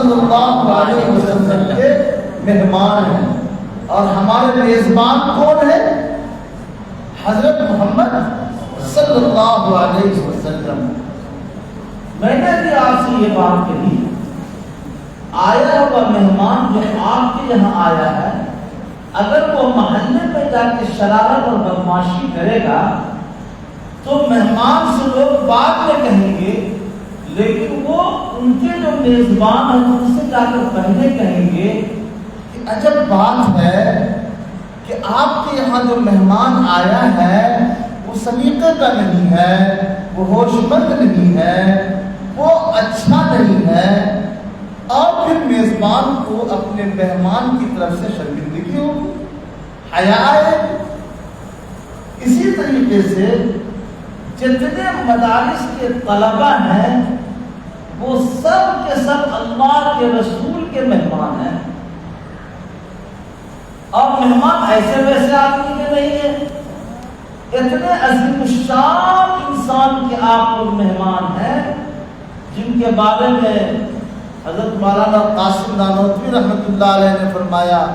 صلی اللہ علیہ وسلم کے مہمان ہیں، اور ہمارے میزبان کون ہیں؟ حضرت محمد صلی اللہ علیہ وسلم۔ میں نے بھی آپ سے یہ بات کہی، آیا ہوا مہمان جو آپ کے یہاں آیا ہے، اگر وہ محلے میں جا کے شرارت اور بدماشی کرے گا تو مہمان سے لوگ بعد میں کہیں گے، لیکن وہ ان کے جو میزبان ہیں ان سے جا کر پہلے کہیں گے کہ عجب بات ہے کہ آپ کے یہاں جو مہمان آیا ہے وہ سلیقے کا نہیں ہے، وہ ہوش مند نہیں ہے، وہ اچھا نہیں ہے، اور پھر میزبان کو اپنے مہمان کی طرف سے شرمندگی ہو، حیا ہے۔ اسی طریقے سے جتنے مدارس کے طلبہ ہیں وہ سب کے سب اللہ کے رسول کے مہمان ہیں، اور مہمان ایسے ویسے آدمی کے نہیں ہیں، اتنے عظیم الشان انسان کے آپ لوگ مہمان ہیں جن کے بارے میں حضرت مولانا قاسم نانوتوی رحمۃ اللہ علیہ نے فرمایا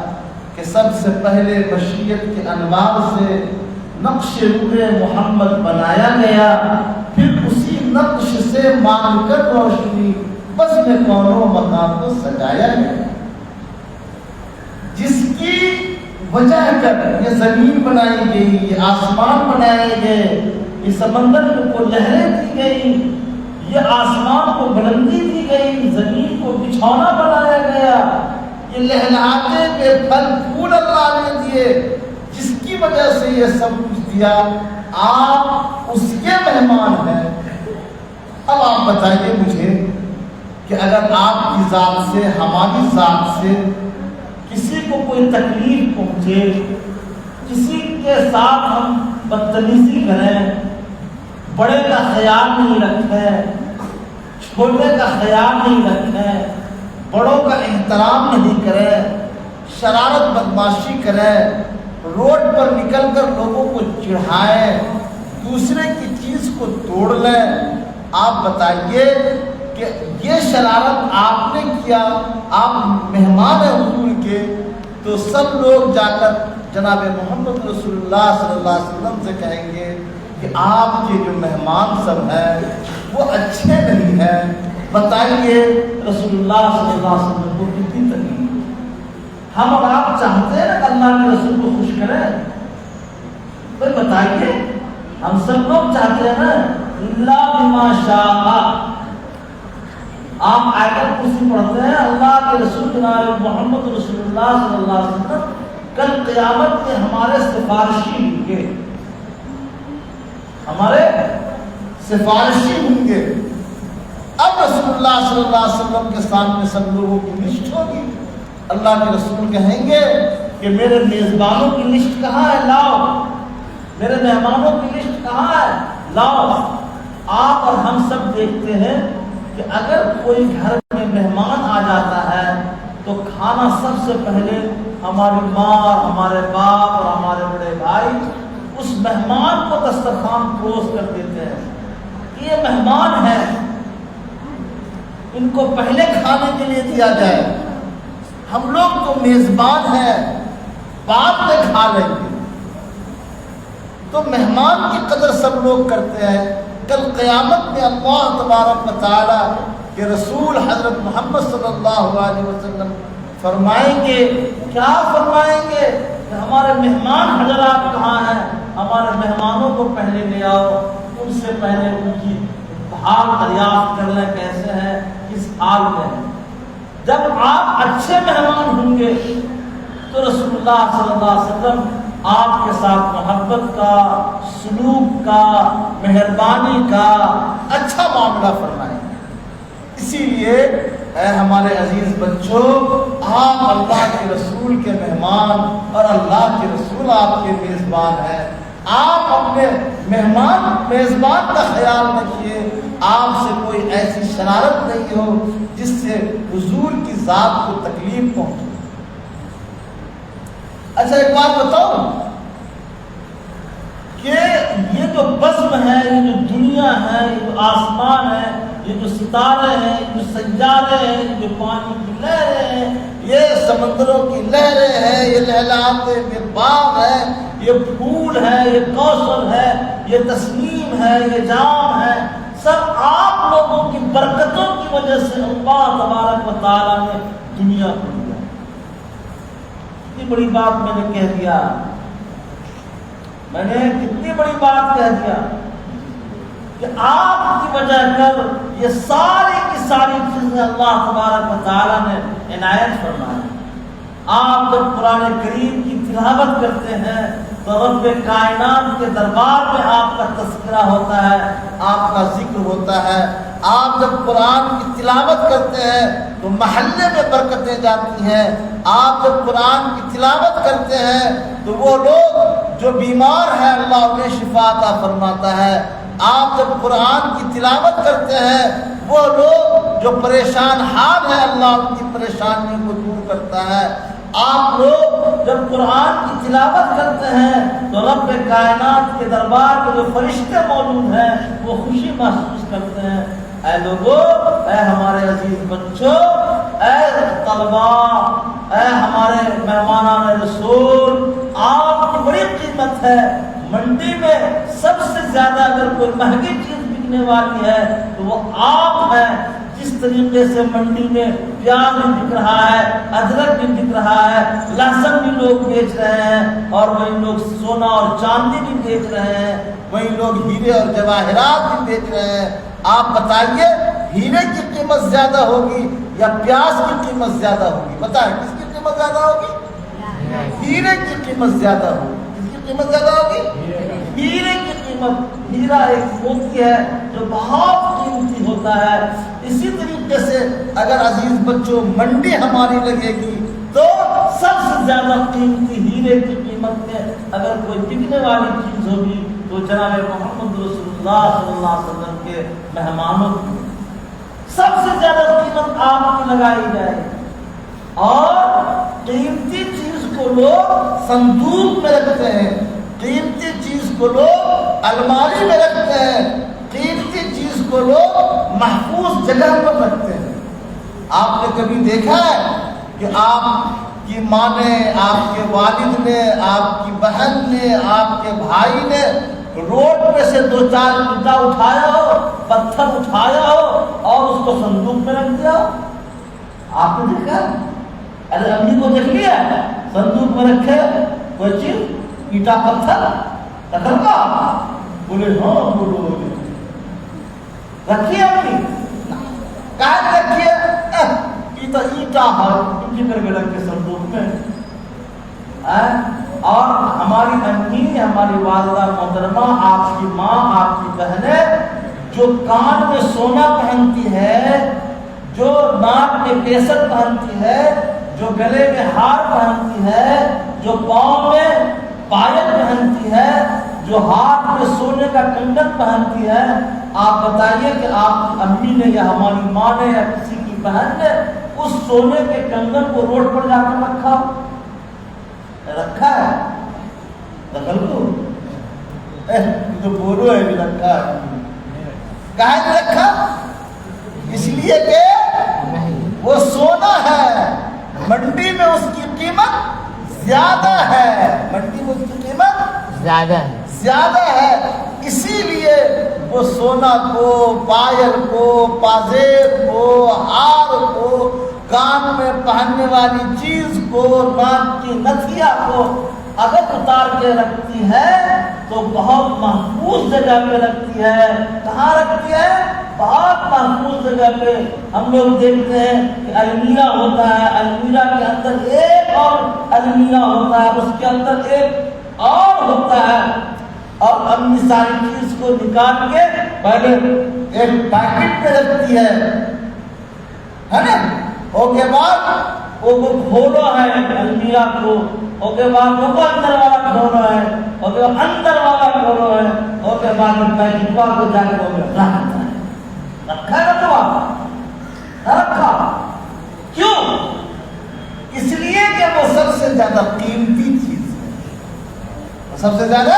کہ سب سے پہلے بشریت کے انوار سے نقش روح محمد بنایا گیا، پھر اسی نقش سے مانگ کر روشنی بزم کون و مکان کو سجایا گیا، جس کی وجہ کر یہ زمین بنائی گئی، یہ آسمان بنائے گئے، یہ سمندر کو لہریں دی گئی، یہ آسمان کو بلندی دی گئی، زمین کو بچھونا بنایا گیا، یہ لہلاتے کے پھل پھول اللہ نے دیے، جس کی وجہ سے یہ سب کچھ دیا، آپ اس کے مہمان ہیں۔ اب آپ بتائیے مجھے کہ اگر آپ کی ذات سے، ہماری ذات سے کسی کو کوئی تکلیف پہنچے، کسی کے ساتھ ہم بدتمیزی کریں، بڑے کا خیال نہیں رکھیں، چھوٹے کا خیال نہیں رکھیں، بڑوں کا احترام نہیں کریں، شرارت بدماشی کریں، روڈ پر نکل کر لوگوں کو چڑھائیں، دوسرے کی چیز کو توڑ لیں، آپ بتائیے کہ یہ شرارت آپ نے کیا، آپ مہمان ہیں حضور کے، تو سب لوگ جا کر جناب محمد رسول اللہ صلی اللہ علیہ وسلم سے کہیں گے کہ آپ کے جو مہمان سب ہیں وہ اچھے نہیں ہیں۔ بتائیے رسول اللہ صلی اللہ علیہ وسلم کو کتنی تکلیف۔ ہم اور آپ چاہتے ہیں نا کہ اللہ کے رسول کو خوش کریں، تو بتائیے ہم سب لوگ چاہتے ہیں نا اللہ بما شاء۔ آپ آیت کرسی پڑھتے ہیں، اللہ کے رسول جناب محمد رسول اللہ صلی اللہ علیہ وسلم کل قیامت میں ہمارے سفارشی ہوں گے، ہمارے سفارشی ہوں گے۔ اب رسول اللہ صلی اللہ علیہ وسلم کے سامنے سب لوگوں کی لسٹ ہوگی، اللہ کے رسول کہیں گے کہ میرے میزبانوں کی لسٹ کہاں ہے، لاؤ، میرے مہمانوں کی لسٹ کہاں ہے، لاؤ۔ آپ اور ہم سب دیکھتے ہیں کہ اگر کوئی گھر میں مہمان آ جاتا ہے تو کھانا سب سے پہلے ہماری ماں، ہمارے باپ اور ہمارے بڑے بھائی اس مہمان کو دسترخوان پروس کر دیتے ہیں کہ یہ مہمان ہیں، ان کو پہلے کھانے کے لیے دیا جائے، ہم لوگ تو میزبان ہیں، بعد میں کھا لیں گے۔ تو مہمان کی قدر سب لوگ کرتے ہیں۔ کل قیامت میں اللہ تبارک و تعالیٰ کے رسول حضرت محمد صلی اللہ علیہ وسلم فرمائیں گے، کیا فرمائیں گے کہ ہمارے مہمان حضرات کہاں ہیں، ہمارے مہمانوں کو پہلے لے آؤ، ان سے پہلے ان کی حال دریافت کر لیں کیسے ہیں، کس حال میں ہیں۔ جب آپ اچھے مہمان ہوں گے تو رسول اللہ صلی اللہ علیہ وسلم آپ کے ساتھ محبت کا، سلوک کا، مہربانی کا اچھا معاملہ فرمائیں گے۔ اسی لیے اے ہمارے عزیز بچوں، آپ اللہ کے رسول کے مہمان اور اللہ کے رسول آپ کے میزبان ہیں۔ آپ اپنے میزبان کا خیال رکھیے، آپ سے کوئی ایسی شرارت نہیں ہو جس سے حضور کی ذات کو تکلیف پہنچے۔ اچھا ایک بات بتاؤ کہ یہ جو بزم ہے، یہ جو دنیا ہے، یہ جو آسمان ہے، یہ جو ستارے ہیں، جو سیارے ہیں، جو پانی کی لہریں ہیں، یہ سمندروں کی لہریں ہیں، یہ لہلاتے کے باغ ہیں، یہ پھول ہے، یہ کوثر ہے، یہ تسنیم ہے، یہ جام ہے، سب آپ لوگوں کی برکتوں کی وجہ سے اللہ تبارک و تعالیٰ نے دنیا کو دیا۔ کتنی بڑی بات میں نے کہہ دیا، میں نے کتنی بڑی بات کہہ دیا کہ آپ کی وجہ کر یہ ساری کی ساری چیزیں اللہ تبارک و تعالیٰ نے عنایت فرمائی۔ آپ جب قرآن کریم کی تلاوت کرتے ہیں تو رب کائنات کے دربار میں آپ کا تذکرہ ہوتا ہے، آپ کا ذکر ہوتا ہے۔ آپ جب قرآن کی تلاوت کرتے ہیں تو محلے میں برکتیں جاتی ہیں۔ آپ جب قرآن کی تلاوت کرتے ہیں تو وہ لوگ جو بیمار ہیں اللہ انہیں شفا عطا فرماتا ہے۔ آپ جب قرآن کی تلاوت کرتے ہیں وہ لوگ جو پریشان حال ہیں اللہ ان کی پریشانیوں کو دور کرتا ہے۔ آپ لوگ جب قرآن کی تلاوت کرتے ہیں تو رب کائنات کے دربار میں جو فرشتے موجود ہیں وہ خوشی محسوس کرتے ہیں۔ اے لوگو، اے ہمارے عزیز بچوں، اے طلباء، اے ہمارے مہمانان رسول، آپ کی بڑی قیمت ہے۔ منڈی میں سب سے زیادہ اگر کوئی مہنگی چیز بکنے والی ہے تو وہ آپ ہیں۔ جس طریقے سے منڈی میں پیاز بھی بک رہا ہے، ادرک بھی بک رہا ہے، لہسن بھی لوگ بیچ رہے ہیں، اور وہی لوگ سونا اور چاندی بھی بیچ رہے ہیں، وہی لوگ ہیرے اور جواہرات بھی بیچ رہے ہیں۔ آپ بتائیے ہیرے کی قیمت زیادہ ہوگی یا پیاز کی قیمت زیادہ ہوگی؟ بتائیں کس کی قیمت زیادہ ہوگی؟ ہیرے کی قیمت زیادہ ہوگی۔ کس کی قیمت زیادہ ہوگی؟ ہیرے کی قیمت۔ ہیرا ایک موتی ہے جو بہت قیمتی ہوتا ہے۔ اسی طریقے سے اگر عزیز بچوں منڈی ہماری لگے گی تو سب سے زیادہ قیمتی ہیرے کی قیمت میں اگر کوئی بکنے والی چیز ہوگی تو جناب محمد رسول اللہ صلی اللہ علیہ وسلم کے مہمانوں کی سب سے زیادہ قیمت آپ کی لگائی جائے گی۔ اور قیمتی چیز کو لوگ صندوق میں رکھتے ہیں، قیمتی چیز کو لوگ الماری میں رکھتے ہیں، قیمتی چیز کو لوگ محفوظ جگہ پر رکھتے ہیں۔ آپ نے کبھی دیکھا ہے کہ آپ کی ماں نے، آپ کے والد نے، آپ کی بہن نے، آپ کے بھائی نے روڈ پہ سے 2-4 اینٹا اٹھایا ہو، پتھر اٹھایا ہو اور اس کو صندوق میں رکھ دیا ہو؟ آپ نے دیکھا؟ ارے امی کو دیکھ لیا صندوق میں رکھے کوئی چیز، اینٹا پتھر رکھا کا؟ بولے ہاں بولو رکھیے امی، کہاں رکھیے؟ اینٹا کر کے رکھے صندوق میں۔ اور ہماری امی، ہماری والدہ محترمہ، آپ کی ماں، آپ کی بہنیں جو کان میں سونا پہنتی ہے، جو ناک میں کیسر پہنتی ہے، جو گلے میں ہار پہنتی ہے، جو پاؤں میں پائل پہنتی ہے، جو ہاتھ میں سونے کا کنگن پہنتی ہے، آپ بتائیے کہ آپ کی امی نے یا ہماری ماں نے یا کسی کی بہن نے اس سونے کے کنگن کو روڈ پر جا کر رکھا ہے؟ دخل کو تو بولو ہے بھی رکھا ہے۔ کہاں رکھا؟ اس لیے کہ وہ سونا ہے، منڈی میں اس کی قیمت زیادہ ہے، منڈی میں اس کی قیمت زیادہ ہے، اسی لیے وہ سونا کو، پائل کو، پازیب کو، ہار کو، کان میں پہننے والی چیز کو، ناک کی نتھیا کو اگر اتار کے رکھتی ہے تو بہت محفوظ جگہ پہ رکھتی ہے۔ کہاں رکھتی ہے؟ بہت محفوظ جگہ پہ۔ ہم لوگ دیکھتے ہیں کہ المیرا ہوتا ہے، المیرا کے اندر ایک اور المیرا ہوتا ہے، اس کے اندر ایک اور ہوتا ہے، اور امی ساری چیز کو نکال کے پہلے ایک پیکٹ میں رکھتی ہے نا، اس کے بعد وہ کھولو ہے المیرا کو، اس کے بعد وہ اندر والا کھولو ہے، اس کے بعد اندر والا کھولو ہے، اس کے بعد پیکٹ کو جا کے وہ رکھتا ہے۔ رکھا ہے تو آپ رکھا کیوں؟ اس لیے کہ وہ سب سے زیادہ قیمتی چیز ہے، سب سے زیادہ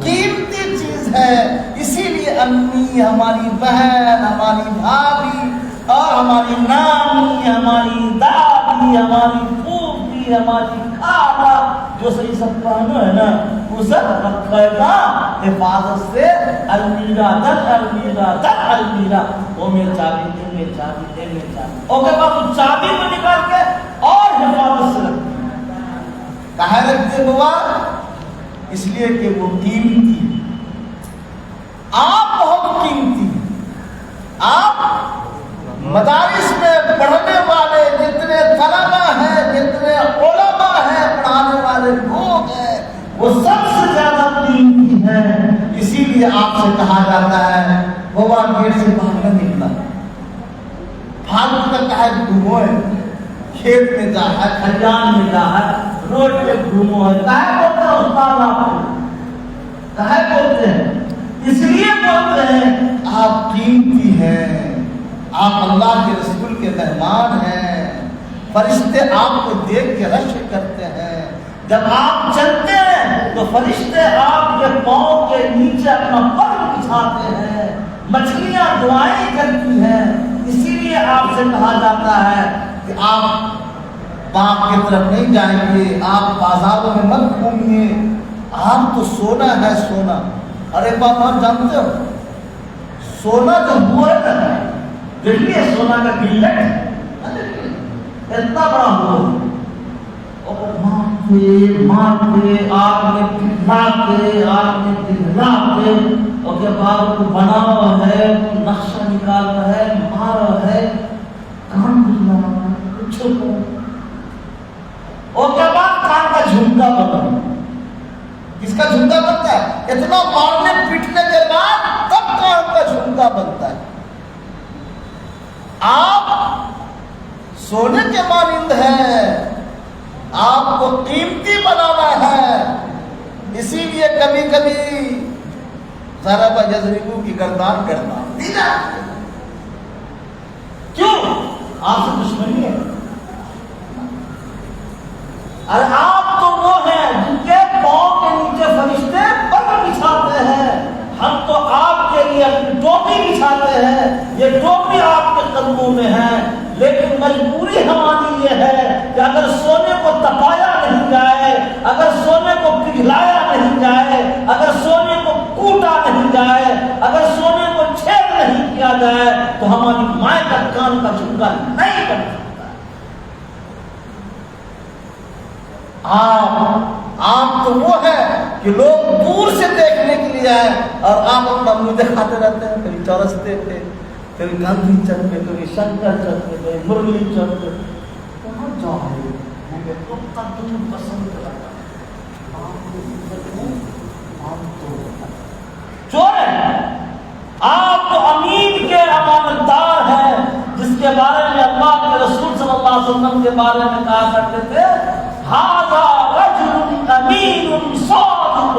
قیمتی چیز ہے، اسی لیے امی، ہماری بہن، ہماری بھابھی اور ہماری نانی، ہماری دادی، ہماری پھوپھی، ہماری خالہ، جو صحیح سب پہنو ہے نا، وہ سب رکھے گا حفاظت سے، المیرا در المیرا در المیرا، وہ میرے چابی دے، میرے چابی دے، میرے چابی، اور کے بعد وہ چابی کو نکال کے اور حفاظت سے رکھتے ہیں۔ کہاں رکھتے بابا؟ اس لیے کہ وہ قیمتی، آپ بہت قیمتی، آپ مدارس میں پڑھنے والے جتنے طلبہ ہیں، جتنے علماء ہیں، پڑھانے والے لوگ ہیں، وہ سب سے زیادہ قیمتی ہیں۔ اسی لیے آپ سے کہا جاتا ہے بابا گیٹ سے باہر نہ نکلا، فالتو کا ہے گھومو ہے، کھیت میں جا ہے، کھلیان میں جا ہے، روڈ پہ گھومو ہے، کہے بولتے ہیں استاد آپ کو، کہے بولتے ہیں؟ اس لیے بولتے ہیں آپ قیمتی ہیں، آپ اللہ کے رسول کے مہمان ہیں، فرشتے آپ کو دیکھ کے رشک کرتے ہیں، جب آپ چلتے ہیں تو فرشتے آپ کے پاؤں کے نیچے اپنا پر بچھاتے ہیں، مچھلیاں دعائیں کرتی ہیں۔ اسی لیے آپ سے کہا جاتا ہے کہ آپ باغ کی طرف نہیں جائیں گے، آپ بازاروں میں مت گھومیے، آپ تو سونا ہے سونا۔ اور ایک بات آپ جانتے ہو، سونا جو ہوا ہے نا، دیکھیے سونا کا گلٹ اتنا بڑا ہوا، اور مارتے آگ میں پگھلا کے، آگ میں پگھلا کے، اور کے بعد وہ بنا ہوا ہے، نقشہ نکالا ہے، مارا ہے، کان پگھلا ہے، کچھ اور کے بعد کان کا جھمکا بنا۔ کس کا جھمکا بنتا ہے؟ اتنا مارنے پیٹنے کے بعد تب کان کا جھمکا بنتا ہے۔ آپ سونے کے مانند ہیں، آپ کو قیمتی بنانا ہے۔ اسی لیے کبھی کبھی ضرب یضرب کی گردان کرنا کیوں؟ آپ سے دشمنی ہے؟ ارے آپ تو وہ ہیں جن کے پاؤں کے نیچے فرشتے پر بچھاتے ہیں، ہم تو آپ کے لیے اپنی ٹوپی بچھاتے ہیں، یہ ٹوپی آپ کے قدموں میں ہے، لیکن مجبوری ہماری یہ ہے کہ اگر سونے کو تپایا نہیں جائے، اگر سونے کو پگھلایا نہیں جائے، اگر سونے کو کوٹا نہیں جائے، اگر سونے کو چھید نہیں کیا جائے تو ہماری مائیں کا کان کا جھمکا نہیں بن سکتا۔ آپ تو وہ ہے کہ لوگ دور سے دیکھنے کے لیے آئے اور آپ اپنا منہ دکھاتے رہتے ہیں، کبھی چورستے پہ، کبھی گاندھی چوک پہ، کبھی شنکر چوک پہ، کبھی مرلی چوک پہ، کہاں جا رہے ہیں؟ پسند کرتا چور ہے۔ آپ تو امین کے امانت دار ہیں، جس کے بارے میں اللہ کے رسول صلی اللہ علیہ وسلم کے بارے میں کہا کرتے تھے ھذا رجل امین صادق۔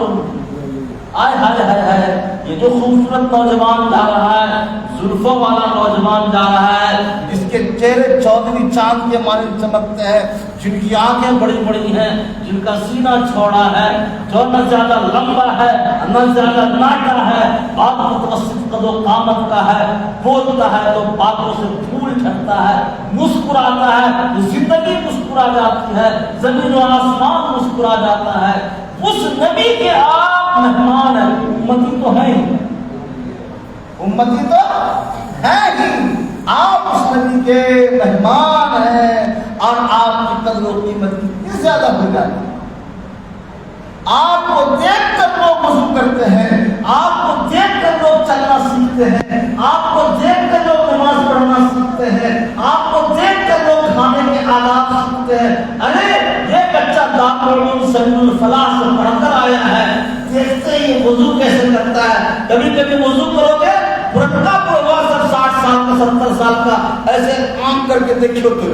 آئے ہائے ہائے ہائے، یہ جو خوبصورت نوجوان جا رہا ہے، زلفوں والا نوجوان جا رہا ہے، جس کے چہرے چودھری چاند کے مانند چمکتے ہیں، جن کی آنکھیں بڑی بڑی ہیں، جن کا سینہ چوڑا ہے، جو نہ زیادہ لمبا ہے نہ زیادہ ناٹا ہے، بات متوسط قد و قامت کا ہے، بولتا ہے تو باتوں سے پھول جھڑتا ہے، مسکراتا ہے تو زندگی مسکرا جاتی ہے، زمین و آسمان مسکرا جاتا ہے۔ اس نبی کے آپ مہمان ہیں، امتی تو ہیں ہی، امتی تو ہیں ہی، آپ اس نبی کے مہمان ہیں، اور آپ کی قدر و قیمت کتنی زیادہ ہو جاتی ہے۔ آپ کو دیکھ کر لوگ وضو کرتے ہیں، آپ کو دیکھ کر لوگ چلنا سیکھتے ہیں، آپ کو دیکھ کر لوگ نماز پڑھنا سیکھتے ہیں، آپ کو دیکھ کر لوگ کھانے کے آداب سیکھتے ہیں۔ ارے یہ بچہ دارالعلوم سبیل الفلاح سے پڑھ کر آیا ہے، دیکھتے ہی وضو کیسے کرتا ہے۔ کبھی کبھی وضو کرو گے، برقع پڑھوا سب 60 سال کا 70 سال کا، ایسے عام کر کے دیکھو تو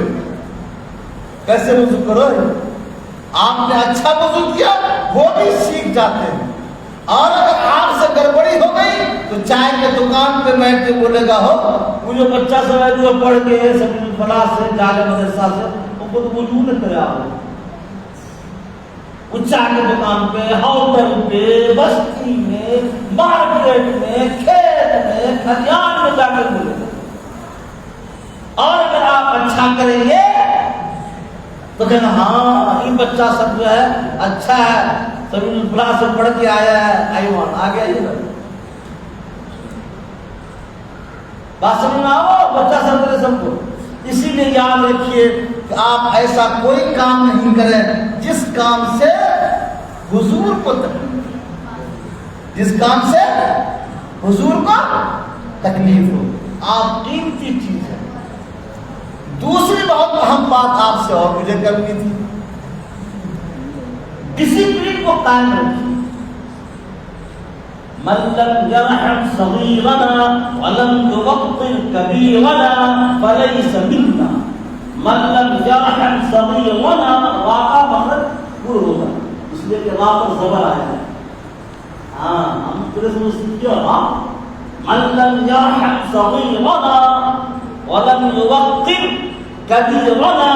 کیسے وضو کرو۔ آپ نے اچھا وضو کیا وہ بھی سیکھ جاتے ہیں، اور اگر آپ سے گڑبڑی ہو گئی تو چائے کے دکان پہ بیٹھ کے بولے گا ہو وہ جو بچہ سب جو پڑھ کے سبیل الفلاح سے جالے مدرسہ سے وہ خود وضو نہ کرے، وہ چائے کے دکان پہ، ہوٹل پہ، بستی میں، مارکیٹ میں، کھیت خلیان میں جا کر ملے گا. اور اگر آپ اچھا کریں گے تو کہنا ہاں یہ بچہ سب جو ہے اچھا ہے, سب فلاں سے پڑھ کے آیا ہے, ایوان آ گیا. یہ بات سمجھ میں آؤ, بچہ سب کرے سب کو. اسی لیے یاد رکھیے کہ آپ ایسا کوئی کام نہیں کریں جس کام سے حضور کو تکلیف ہو. آپ قیمتی چیز ہے. دوسری بہت اہم بات آپ سے اور مجھے کرنی تھی, ڈسپلن کو قائم رکھیے. من لم يرحم صغيرنا ولم يوقر كبيرنا فليس منا. من لم يرحم صغيرنا واقع مخرج پورا ہوگا, اس لیے کہ وہاں پر زبر آیا ہے. ہاں ہم پورے سمجھتے کیوں. ہاں من لم يرحم صغيرنا ولم يوقر كبيرنا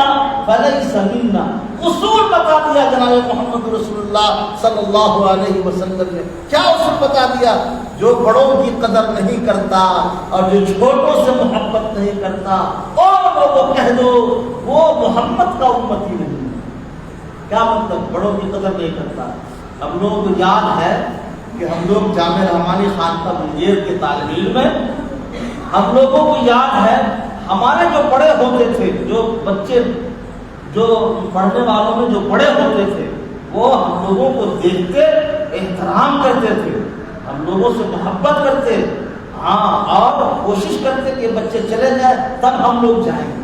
فليس منا. اصول بتا دیا جناب محمد رسول اللہ صلی اللہ علیہ وسلم نے. کیا اصول بتا دیا؟ جو بڑوں کی قدر نہیں کرتا اور جو چھوٹوں سے محبت نہیں کرتا اور وہ کہہ دو وہ محمد کا امتی نہیں. کیا مطلب بڑوں کی قدر نہیں کرتا؟ ہم لوگوں کو یاد ہے کہ ہم لوگ جامع رحمانی خانقاہ منگیر کے طالب علم ہیں. ہم لوگوں کو یاد ہے ہمارے جو بڑے ہوتے تھے, جو بچے جو پڑھنے والوں میں جو بڑے ہوتے تھے وہ ہم لوگوں کو دیکھتے احترام کرتے تھے, ہم لوگوں سے محبت کرتے, ہاں اور کوشش کرتے کہ بچے چلے جائیں تب ہم لوگ جائیں گے.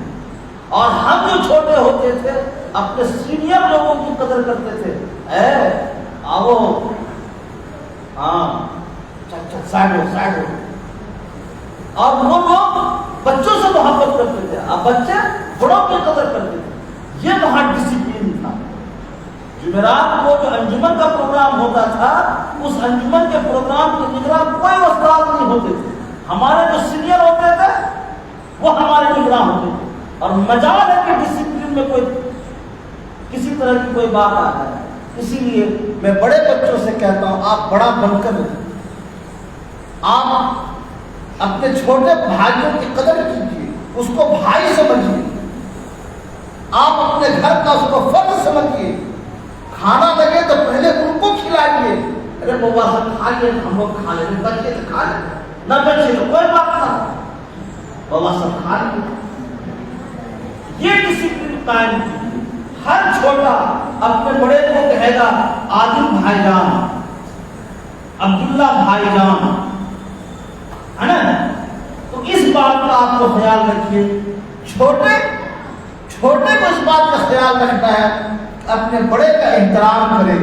اور ہم جو چھوٹے ہوتے تھے اپنے سینئر لوگوں کی قدر کرتے تھے. اے آؤ, ہاں سائڈ ہو. اور وہ لوگ بچوں سے محبت کرتے تھے, اب بچے بڑوں کی قدر کرتے تھے. یہ وہاں ڈسپلن تھا. جمعرات کو جو انجمن کا پروگرام ہوتا تھا اس انجمن کے پروگرام کے نگراں کوئی استاد نہیں ہوتے تھے. ہمارے جو سینئر ہوتے تھے وہ ہمارے نگراں ہوتے تھے. اور مجال ہے کہ ڈسپلن میں کوئی کسی طرح کی کوئی بات آ ہے. اسی لیے میں بڑے بچوں سے کہتا ہوں آپ بڑا بن کر آپ اپنے چھوٹے بھائیوں کی قدر کیجیے, اس کو بھائی سمجھیے. آپ اپنے گھر کا اس کو فرض سمجھیے. کھانا لگے تو پہلے ان کو کھلائیے. ارے بابا ہم کھا لیں, ہم لوگ کھا لیں, بچے تو کھا لیں, نہ بچے تو کوئی بات نہ, بابا سب کھا لیں. یہ ڈسپلن قائم کیجیے. ہر چھوٹا اپنے بڑے کو کہے گا عادل بھائی جان, عبداللہ بھائی جان, ہے نا. تو اس بات کا آپ کو خیال رکھیے. چھوٹے کو اس بات کا خیال رکھنا ہے اپنے بڑے کا احترام کرے,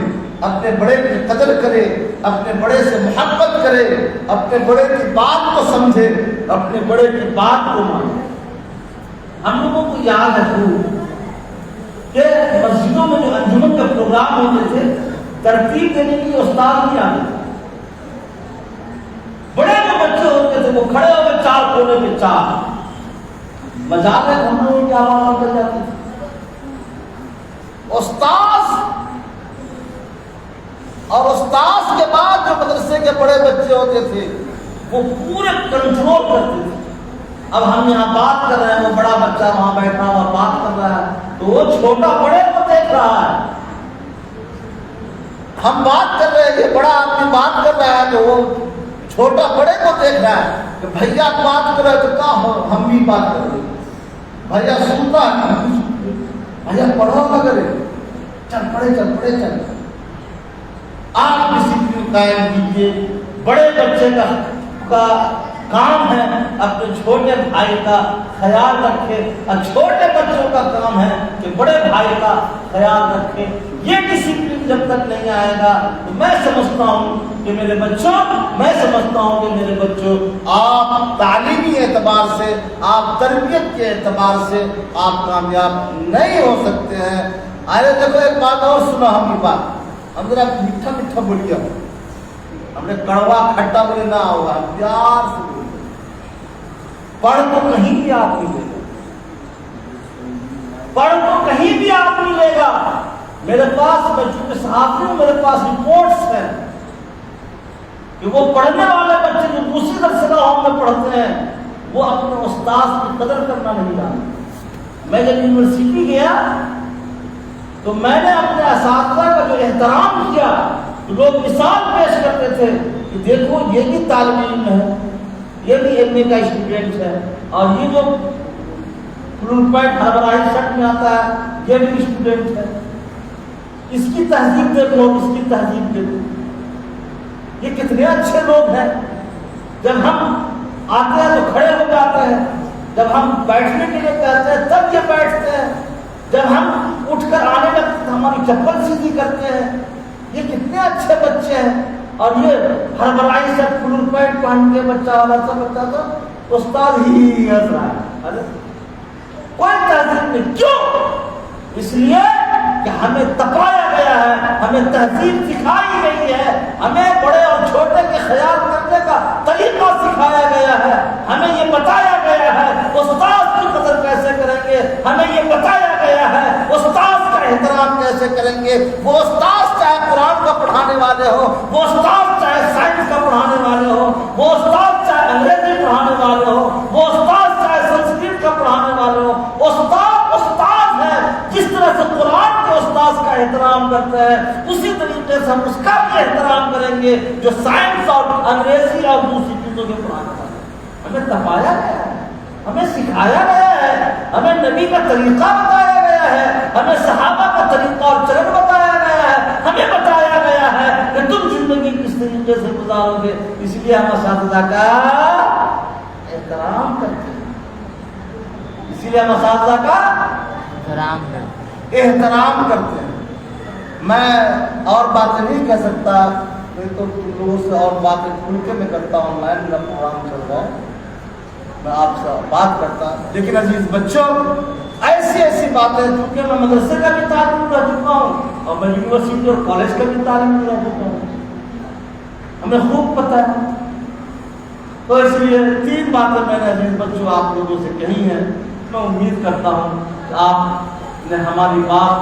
اپنے بڑے کی قدر کرے, اپنے بڑے سے محبت کرے, اپنے بڑے کی بات کو سمجھے, اپنے بڑے کی بات کو مانے. ہم لوگوں کو یاد ہے کہ مسجدوں میں جو انجمن کے پروگرام ہوتے تھے ترتیب دینے کے لیے استاد نہیں آتے تھے. بڑے جو بچے ہوتے تھے وہ کھڑے ہو گئے چار کونے پہ چار, مزاق ہے ہم لوگوں کی آواز کر جاتی تھی. استاذ کے بعد جو مدرسے کے بڑے بچے ہوتے تھے وہ پورے کنٹرول کرتے تھے. اب ہم یہاں بات کر رہے ہیں, وہ بڑا بچہ وہاں بیٹھا ہوا بات کر رہا ہے تو وہ چھوٹا بڑے کو دیکھ رہا ہے. ہم بات کر رہے ہیں, یہ بڑا آدمی بات کر رہا ہے تو وہ چھوٹا بڑے کو دیکھ رہا ہے کہ بھیا بات کر رہے تو کہاں ہو, ہم بھی بات کر رہے ہیں. بھیا سنتا ہے, بھیا پڑھو نہ کرے, چل پڑھے. آپ ڈسپلن قائم کیجیے. بڑے بچے کا کام ہے اپنے چھوٹے بھائی کا خیال رکھے, اور چھوٹے بچوں کا کام ہے کہ بڑے بھائی کا خیال رکھے. یہ ڈسپلن جب تک نہیں آئے گا تو میں سمجھتا ہوں کہ میرے بچوں آپ تعلیمی اعتبار سے, آپ تربیت کے اعتبار سے آپ کامیاب نہیں ہو سکتے ہیں. آئے دیکھو ایک بات اور سنو, ہم کی بات ہم ذرا میٹھا بولیے. ہم نے کڑوا کھٹا بولے نہ ہوگا, پیار سے بولے. پڑھ تو کہیں بھی آپ نہیں لے گا, میرے پاس, میں چونکہ صحافی ہوں, میرے پاس رپورٹس ہیں کہ وہ پڑھنے والے بچے جو دوسری درسگاہوں میں پڑھتے ہیں وہ اپنے استاد کی قدر کرنا نہیں جانتے۔ میں جب یونیورسٹی گیا تو میں نے اپنے اساتذہ کا جو احترام کیا، لوگ مثال پیش کرتے تھے کہ دیکھو یہ بھی طالب علم ہے، یہ بھی ایم اے کا اسٹوڈنٹ ہے، اور یہ جو فلول پینٹ ہربرائی شرٹ میں آتا ہے یہ بھی اسٹوڈنٹ ہے، اس کی تہذیب دیکھو، اس کی تہذیب دیکھو، یہ کتنے اچھے لوگ ہیں۔ جب ہم آتے ہیں تو کھڑے ہو جاتے ہیں، جب ہم بیٹھنے کے لیے کہتے ہیں تب یہ بیٹھتے ہیں، جب ہم اٹھ کر آنے لگتے ہیں تو ہماری چپل سیدھی کرتے ہیں۔ یہ کتنے اچھے بچے ہیں، اور یہ ہربرائی سے فلول پینٹ پہن کے بچہ والا سا بچہ تو استاد ہی ہنس رہا ہے، ارے کوئی تہذیب نہیں۔ کیوں؟ اس لیے کہ ہمیں تپایا گیا ہے، ہمیں تہذیب سکھائی گئی ہے، ہمیں بڑے اور چھوٹے کے خیال کرنے کا طریقہ سکھایا گیا ہے، ہمیں یہ بتایا گیا ہے استاد کی قدر کیسے کریں گے، ہمیں یہ بتایا گیا ہے استاد کا احترام کیسے کریں گے۔ وہ استاد چاہے قرآن کا پڑھانے والے ہو، وہ استاد چاہے سائنس کا پڑھانے والے ہو، وہ استاد چاہے انگریزی پڑھانے والے ہو، وہ استاد چاہے سنسکرت کا پڑھانے والے ہو، استاد ہے۔ جس طرح سے قرآن کے استاد کا احترام کرتے ہیں اسی طریقے سے ہم اس کا بھی احترام کریں گے جو سائنس اور انگریزی اور دوسری چیزوں کے پڑھانے والے ہیں۔ ہمیں تپایا گیا ہے، ہمیں سکھایا گیا ہے، ہمیں نبی کا طریقہ بتایا گیا ہے، ہمیں صحابہ کا طریقہ اور چلن بتایا گیا ہے، ہمیں بتایا گیا ہے کہ تم زندگی کس طریقے سے گزارو گے۔ اس لیے ہم اساتذہ کا احترام کرتے ہیں، اسی لیے ہم اساتذہ کا احترام کرتے ہیں۔ میں اور باتیں نہیں کہہ سکتا، میں تو لوگوں سے اور باتیں کھل کے میں کرتا ہوں، میں میرا پروگرام چل رہا ہے، میں آپ سے بات کرتا ہوں۔ لیکن عزیز بچوں، ایسی ایسی باتیں، چونکہ میں مدرسے کا بھی طالب رہ چکا ہوں اور میں یونیورسٹی اور کالج کا بھی طالب رہ چکا ہوں، ہمیں خوب پتہ ہے۔ تو اس لیے 3 باتیں میں نے عزیز بچوں آپ لوگوں سے کہی ہیں۔ میں امید کرتا ہوں کہ آپ نے ہماری بات